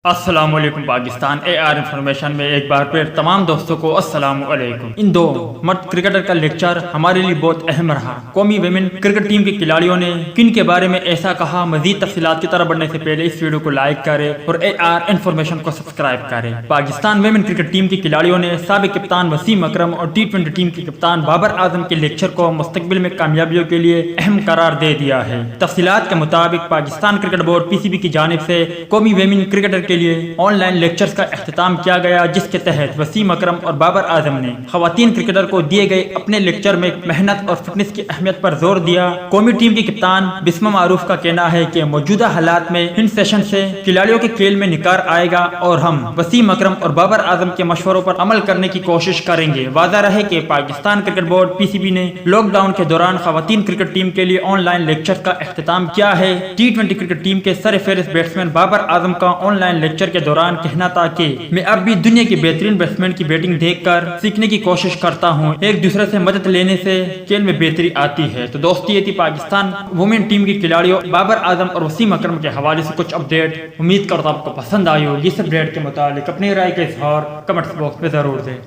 السلام علیکم پاکستان اے are information میں ایک بار پھر تمام دوستوں کو السلام علیکم۔ ان دو مرد کرکٹر کا لیکچر ہمارے لیے بہت اہم رہا۔ قومی ویمن کرکٹ ٹیم کے کھلاڑیوں نے کن کے بارے میں ایسا کہا، مزید تفصیلات کی طرف بڑھنے سے پہلے اس ویڈیو کو لائک کریں اور اے آر انفارمیشن کو سبسکرائب کریں۔ پاکستان ویمن کرکٹ ٹیم کے کھلاڑیوں نے سابق کپتان وسیم اکرم اور ٹی20 ٹیم کے کپتان بابر اعظم کے لیکچر کو مستقبل میں کامیابیوں کے لیے اہم قرار دے دیا ہے۔ تفصیلات کے مطابق پاکستان کرکٹ بورڈ PCB کی جانب سے قومی ویمن کرکٹر کے لیے آن لائن لیکچرز کا اختتام کیا گیا، جس کے تحت وسیم اکرم اور بابر اعظم نے خواتین کرکٹر کو دیے گئے اپنے لیکچر میں محنت اور فٹنس کی اہمیت پر زور دیا۔ قومی ٹیم کی کپتان بسمہ معروف کا کہنا ہے کہ موجودہ حالات میں ان سیشن سے کھلاڑیوں کے کھیل میں نکھار آئے گا اور ہم وسیم اکرم اور بابر اعظم کے مشوروں پر عمل کرنے کی کوشش کریں گے۔ واضح رہے کہ پاکستان کرکٹ بورڈ PCB نے لاک ڈاؤن کے دوران خواتین کرکٹ ٹیم کے لیے آن لائن لیکچر کا اختتام کیا ہے۔ ٹی20 کرکٹ ٹیم کے سر فہرست بیٹسمین بابر اعظم کا آن لائن لیکچر کے دوران کہنا تھا کہ میں اب بھی دنیا کی بہترین بیٹسمین کی بیٹنگ دیکھ کر سیکھنے کی کوشش کرتا ہوں، ایک دوسرے سے مدد لینے سے کھیل میں بہتری آتی ہے۔ تو دوستی یہ تھی پاکستان وومن ٹیم کے کھلاڑیوں بابر اعظم اور وسیم اکرم کے حوالے سے کچھ اپڈیٹ۔ امید کرتا ہوں آپ کو پسند آئی ہوگی۔ اس اپڈیٹ کے متعلق اپنی رائے کا اظہار کمنٹ باکس میں ضرور دیں۔